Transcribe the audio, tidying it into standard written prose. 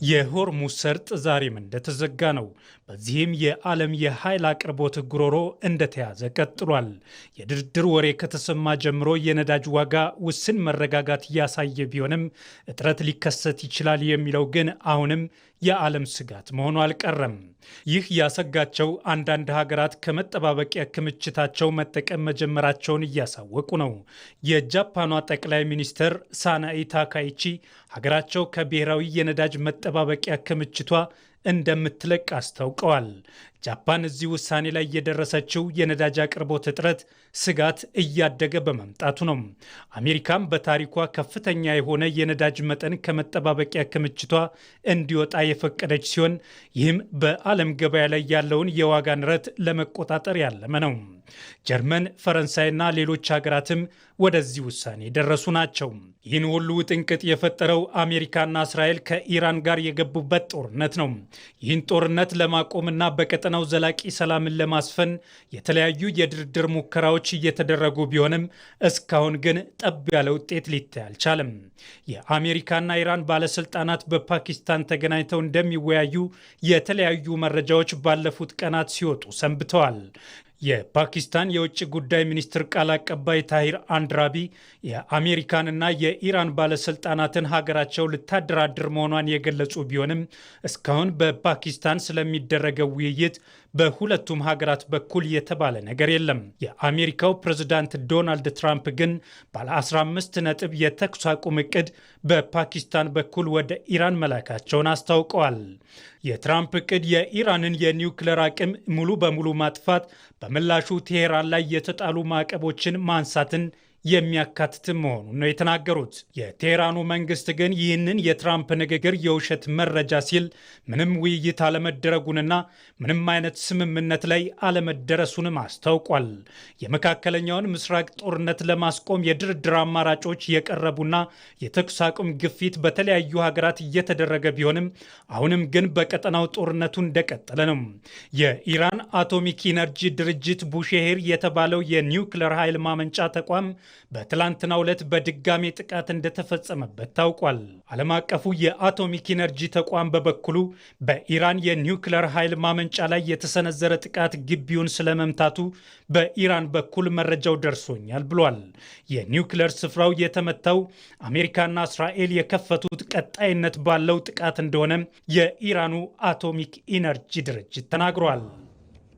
የሆርሙዝ ሰርጥ ዛሬም እንደተዘጋ ነው። በዚህም የዓለም የኃይል አቅርቦት ጉሮሮ እንደተያዘ ቀጥሏል። የድርድር ወሬ ከተሰማ ጀምሮ የነዳጅ ዋጋ ውስን መረጋጋት እያሳየ ቢሆንም እጥረት ሊከሰት ይችላል የሚለው ግን አሁንም የዓለም ስጋት መሆኑ አልቀረም። ይህ ያሰጋቸው አንዳንድ ሀገራት ከመጠባበቂያ ክምችታቸው መጠቀም መጀመራቸውን እያሳወቁ ነው። የጃፓኗ ጠቅላይ ሚኒስትር ሳናኢ ታካይቺ ሀገራቸው ከብሔራዊ የነዳጅ መጠባበቂያ ክምችቷ እንደምትለቅ አስታውቀዋል። ጃፓን እዚህ ውሳኔ ላይ የደረሰችው የነዳጅ አቅርቦት እጥረት ስጋት እያደገ በመምጣቱ ነው። አሜሪካም በታሪኳ ከፍተኛ የሆነ የነዳጅ መጠን ከመጠባበቂያ ክምችቷ እንዲወጣ የፈቀደች ሲሆን ይህም በዓለም ገበያ ላይ ያለውን የዋጋ ንረት ለመቆጣጠር ያለመ ነው። ጀርመን፣ ፈረንሳይና ሌሎች ሀገራትም ወደዚህ ውሳኔ የደረሱ ናቸው። ይህን ሁሉ ውጥንቅጥ የፈጠረው አሜሪካና እስራኤል ከኢራን ጋር የገቡበት ጦርነት ነው። ይህን ጦርነት ለማቆምና በቀጠናው ዘላቂ ሰላምን ለማስፈን የተለያዩ የድርድር ሙከራዎች እየተደረጉ ቢሆንም እስካሁን ግን ጠብ ያለ ውጤት ሊታይ አልቻለም። የአሜሪካና ኢራን ባለስልጣናት በፓኪስታን ተገናኝተው እንደሚወያዩ የተለያዩ መረጃዎች ባለፉት ቀናት ሲወጡ ሰንብተዋል። የፓኪስታን የውጭ ጉዳይ ሚኒስትር ቃል አቀባይ ታሂር አንድራቢ የአሜሪካንና የኢራን ባለስልጣናትን ሀገራቸው ልታደራድር መሆኗን የገለጹ ቢሆንም እስካሁን በፓኪስታን ስለሚደረገው ውይይት በሁለቱም ሀገራት በኩል የተባለ ነገር የለም። የአሜሪካው ፕሬዝዳንት ዶናልድ ትራምፕ ግን ባለ 15 ነጥብ የተኩስ አቁም እቅድ በፓኪስታን በኩል ወደ ኢራን መላካቸውን አስታውቀዋል። የትራምፕ እቅድ የኢራንን የኒውክሌር አቅም ሙሉ በሙሉ ማጥፋት፣ በምላሹ ቴሄራን ላይ የተጣሉ ማዕቀቦችን ማንሳትን የሚያካትት መሆኑን ነው የተናገሩት። የቴህራኑ መንግስት ግን ይህንን የትራምፕ ንግግር የውሸት መረጃ ሲል ምንም ውይይት አለመደረጉንና ምንም አይነት ስምምነት ላይ አለመደረሱንም አስታውቋል። የመካከለኛውን ምስራቅ ጦርነት ለማስቆም የድርድር አማራጮች የቀረቡና የተኩስ አቁም ግፊት በተለያዩ ሀገራት እየተደረገ ቢሆንም አሁንም ግን በቀጠናው ጦርነቱ እንደቀጠለ ነው። የኢራን አቶሚክ ኢነርጂ ድርጅት ቡሼሄር የተባለው የኒውክሌር ኃይል ማመንጫ ተቋም በትላንትናው ዕለት በድጋሜ ጥቃት እንደተፈጸመበት ታውቋል። ዓለም አቀፉ የአቶሚክ ኢነርጂ ተቋም በበኩሉ በኢራን የኒውክሌር ኃይል ማመንጫ ላይ የተሰነዘረ ጥቃት ግቢውን ስለመምታቱ በኢራን በኩል መረጃው ደርሶኛል ብሏል። የኒውክሌር ስፍራው የተመታው አሜሪካና እስራኤል የከፈቱት ቀጣይነት ባለው ጥቃት እንደሆነ የኢራኑ አቶሚክ ኢነርጂ ድርጅት ተናግሯል።